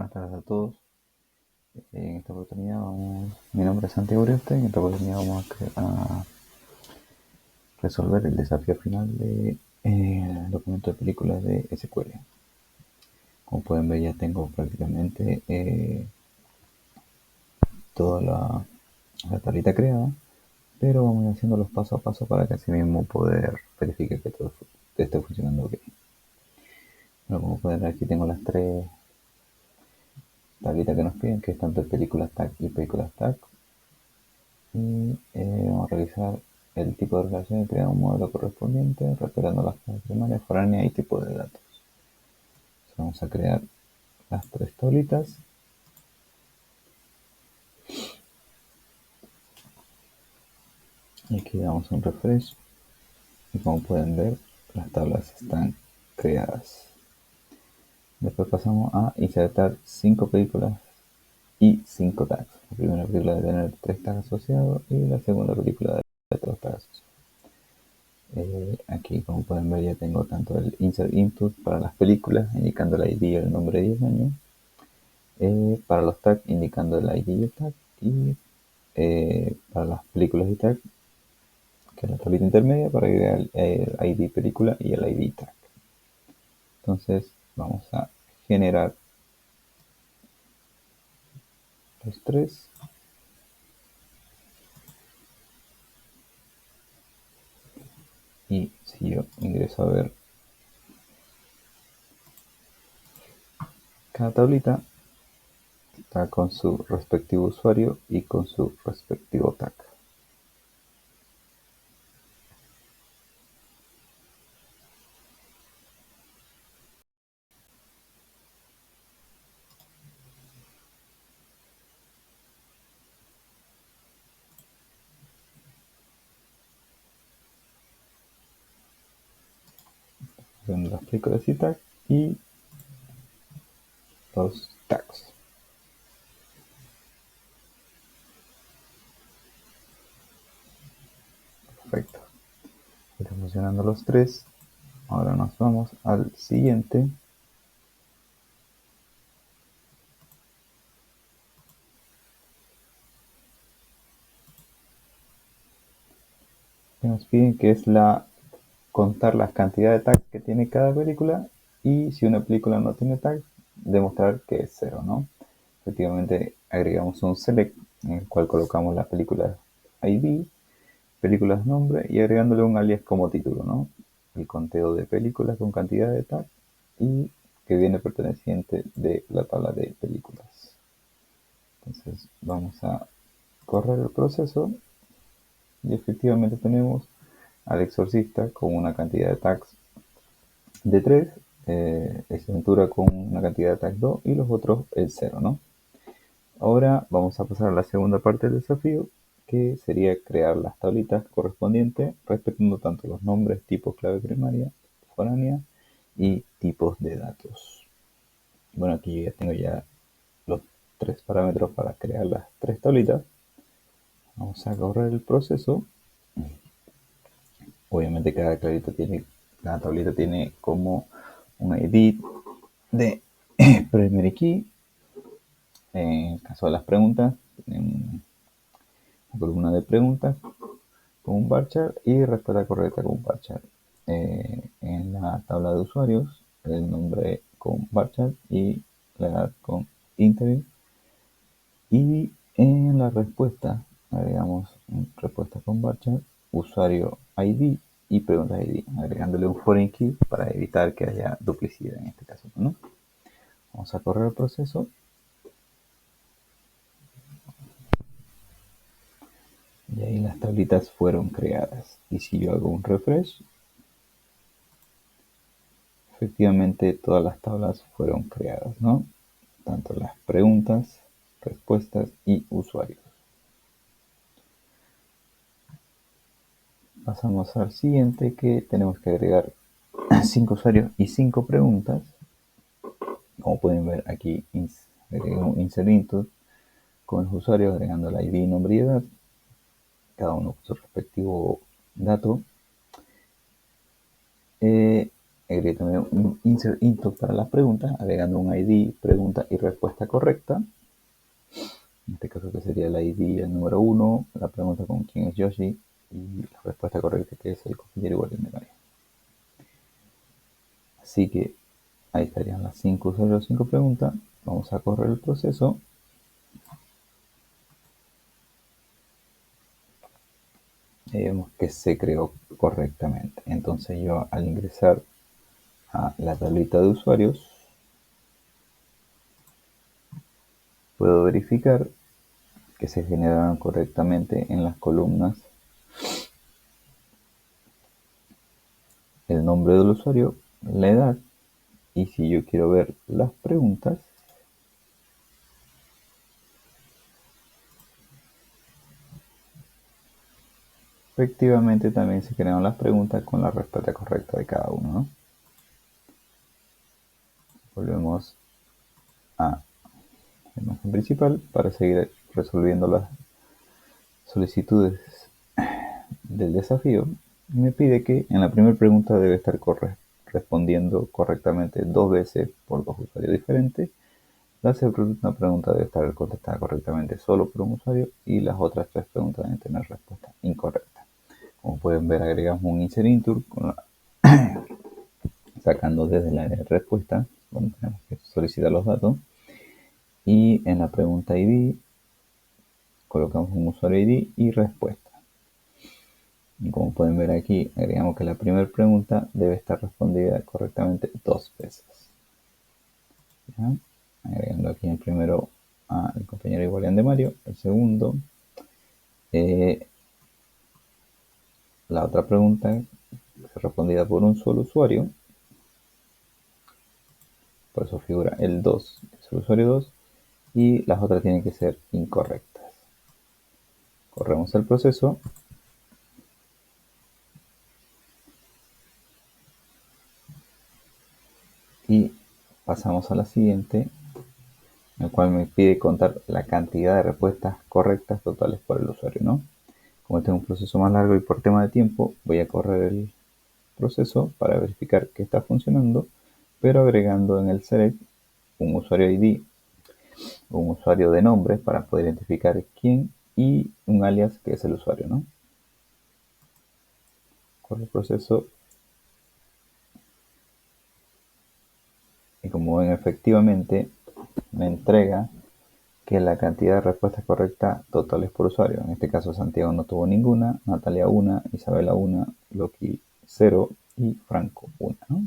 Buenas tardes a todos. En esta oportunidad mi nombre es Santiago Urioste. En esta oportunidad vamos a resolver el desafío final de el documento de películas de SQL. Como pueden ver, ya tengo prácticamente toda la tablita creada, pero vamos a ir haciéndolos paso a paso para que así mismo poder verificar que todo esté funcionando bien. Bueno, como pueden ver, aquí tengo las tres tablitas que nos piden, que es tanto películas tag y películas tag. Y vamos a revisar el tipo de relación y crear un modelo correspondiente, respetando las claves primarias, foráneas y tipos de datos. Entonces vamos a crear las tres tablitas. Y aquí damos un refresh. Y como pueden ver, las tablas están creadas. Después pasamos a insertar 5 películas y 5 tags. La primera película debe tener 3 tags asociados y la segunda película debe tener 3 tags asociados. Aquí, como pueden ver, ya tengo tanto el insert input para las películas, indicando el ID y el nombre y el año. Para los tags, indicando el ID y el tag. Y para las películas y tag, que es la tablita intermedia, para agregar el ID película y el ID tag. Entonces, vamos a generar los tres. Y si yo ingreso a ver cada tablita, está con su respectivo usuario y con su respectivo tag. Son las películas y tag y los tags. Perfecto. Están funcionando los tres. Ahora nos vamos al siguiente. Que nos piden que es contar las cantidades de tags que tiene cada película, y si una película no tiene tags, demostrar que es cero, ¿no? Efectivamente, agregamos un select en el cual colocamos las películas ID, películas nombre y agregándole un alias como título, ¿no? El conteo de películas con cantidad de tags y que viene perteneciente de la tabla de películas. Entonces vamos a correr el proceso y efectivamente tenemos al exorcista con una cantidad de tags de 3, Exventura con una cantidad de tags 2 y los otros el 0, ¿no? Ahora vamos a pasar a la segunda parte del desafío, que sería crear las tablitas correspondientes, respetando tanto los nombres, tipos, clave primaria, foránea y tipos de datos. Bueno, aquí yo ya tengo los 3 parámetros para crear las 3 tablitas. Vamos a correr el proceso. Obviamente cada tablita tiene como un ID de primary key. En el caso de las preguntas, tienen una columna de preguntas con un varchar y respuesta correcta con un varchar. En la tabla de usuarios, el nombre con varchar y la edad con integer. Y en la respuesta agregamos respuesta con varchar, usuario ID y pregunta ID, agregándole un foreign key para evitar que haya duplicidad en este caso, ¿no? Vamos a correr el proceso. Y ahí las tablitas fueron creadas. Y si yo hago un refresh, efectivamente todas las tablas fueron creadas, ¿no? Tanto las preguntas, respuestas y usuarios. Pasamos al siguiente, que tenemos que agregar 5 usuarios y 5 preguntas. Como pueden ver aquí, agregamos insert input con los usuarios, agregando la ID, nombre y edad, cada uno con su respectivo dato. agregué también un insert into para las preguntas, agregando un ID, pregunta y respuesta correcta. En este caso que sería el ID el número 1, la pregunta con quién es Yoshi y la respuesta correcta que es el compañero Guardián de Mario. Así que ahí estarían las 5 usuarios, 5 preguntas. Vamos a correr el proceso. Y vemos que se creó correctamente. Entonces yo al ingresar a la tablita de usuarios puedo verificar que se generaron correctamente en las columnas el nombre del usuario, la edad, y si yo quiero ver las preguntas, efectivamente también se crearon las preguntas con la respuesta correcta de cada uno, ¿no? Volvemos a la imagen principal para seguir resolviendo las solicitudes del desafío. Me pide que en la primera pregunta debe estar respondiendo correctamente 2 veces por 2 usuarios diferentes. La segunda pregunta debe estar contestada correctamente solo por un usuario y las otras 3 preguntas deben tener respuesta incorrecta. Como pueden ver, agregamos un insert into sacando desde la respuesta donde tenemos que solicitar los datos, y en la pregunta ID colocamos un usuario ID y respuesta. Y como pueden ver aquí, agregamos que la primera pregunta debe estar respondida correctamente 2 veces. ¿Ya? Agregando aquí el primero al compañero y guardián de Mario, el segundo, la otra pregunta respondida por un solo usuario, por eso figura el 2, es el usuario 2, y las otras tienen que ser incorrectas. Corremos el proceso. Y pasamos a la siguiente, en el cual me pide contar la cantidad de respuestas correctas totales por el usuario, ¿no? Como este es un proceso más largo y por tema de tiempo, voy a correr el proceso para verificar que está funcionando, pero agregando en el select un usuario ID, un usuario de nombre para poder identificar quién y un alias que es el usuario, ¿no? Corre el proceso y como ven, efectivamente me entrega que la cantidad de respuestas correctas totales por usuario. En este caso Santiago no tuvo ninguna, Natalia 1, Isabela 1, Loki 0 y Franco 1, ¿no?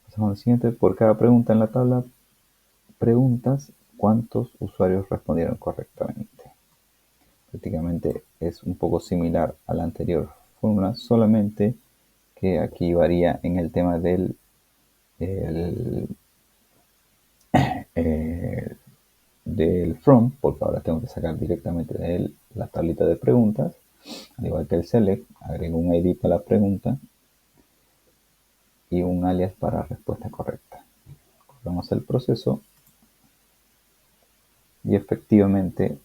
Pasamos al siguiente. Por cada pregunta en la tabla preguntas, ¿cuántos usuarios respondieron correctamente? Prácticamente es un poco similar a la anterior fórmula, solamente que aquí varía en el tema del del from, porque ahora tengo que sacar directamente de él la tablita de preguntas, al igual que el select, agrego un ID para la pregunta y un alias para respuesta correcta. Corremos el proceso y efectivamente,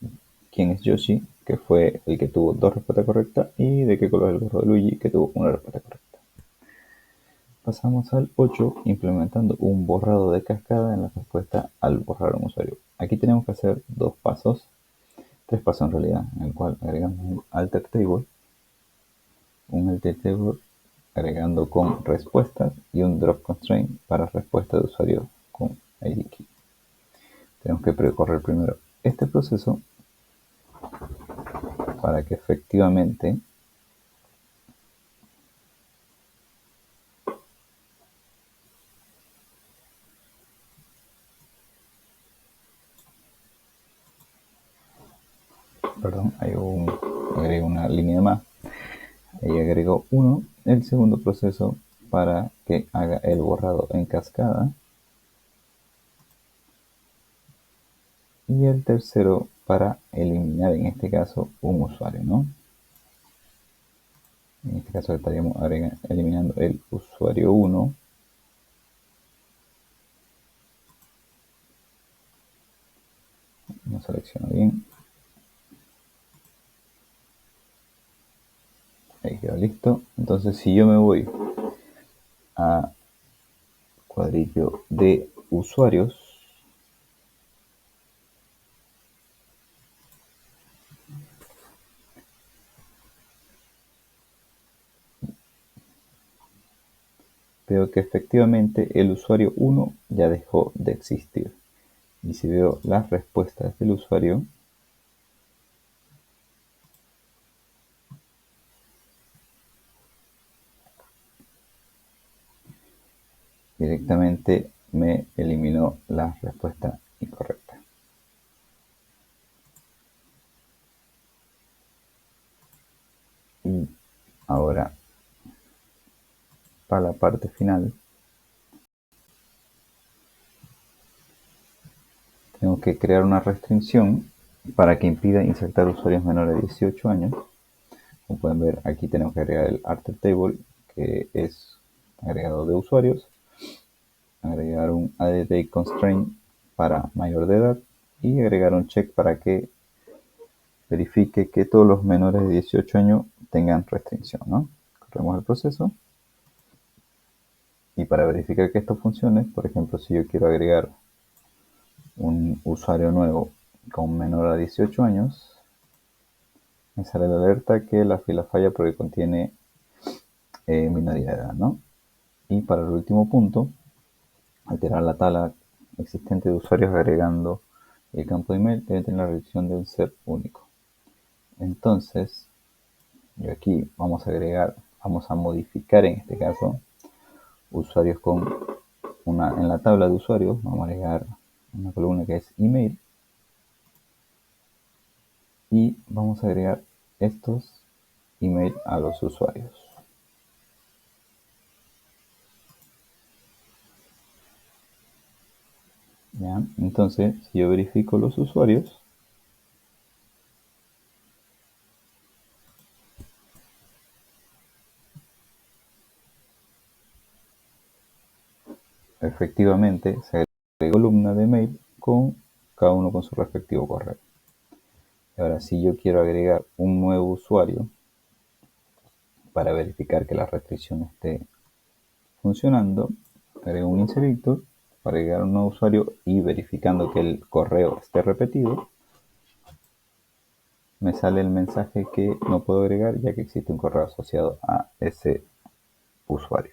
¿quién es Yoshi? Que fue el que tuvo 2 respuestas correctas, y de qué color es el gorro de Luigi, que tuvo una respuesta correcta. Pasamos al 8, implementando un borrado de cascada en la respuesta al borrar un usuario. Aquí tenemos que hacer 2 pasos, 3 pasos en realidad, en el cual agregamos un alter table agregando con respuestas y un drop constraint para respuesta de usuario con ID key. Tenemos que precorrer primero este proceso para que efectivamente agrego una línea más. Ahí agrego 1, el segundo proceso para que haga el borrado en cascada, y el tercero para eliminar en este caso un usuario, ¿no? En este caso estaríamos eliminando el usuario 1. No selecciono bien. Ahí quedó listo. Entonces si yo me voy a cuadrillo de usuarios. Veo que efectivamente el usuario 1 ya dejó de existir. Y si veo las respuestas del usuario, directamente me eliminó la respuesta incorrecta. Y ahora, para la parte final, tengo que crear una restricción para que impida insertar usuarios menores de 18 años. Como pueden ver, aquí tenemos que agregar el alter table, que es agregado de usuarios, agregar un add date constraint para mayor de edad y agregar un check para que verifique que todos los menores de 18 años tengan restricción, ¿no? Corremos el proceso. Y para verificar que esto funcione, por ejemplo, si yo quiero agregar un usuario nuevo con menor a 18 años, me sale la alerta que la fila falla porque contiene minoría de edad, ¿no? Y para el último punto, alterar la tabla existente de usuarios agregando el campo de email debe tener la restricción de un ser único. Entonces, yo aquí vamos a modificar en este caso usuarios en la tabla de usuarios, vamos a agregar una columna que es email y vamos a agregar estos email a los usuarios. ¿Ya? Entonces, si yo verifico los usuarios, efectivamente se agrega columna de mail con cada uno con su respectivo correo. Y ahora, si yo quiero agregar un nuevo usuario para verificar que la restricción esté funcionando, agrego un insertor para agregar un nuevo usuario y verificando que el correo esté repetido, me sale el mensaje que no puedo agregar ya que existe un correo asociado a ese usuario.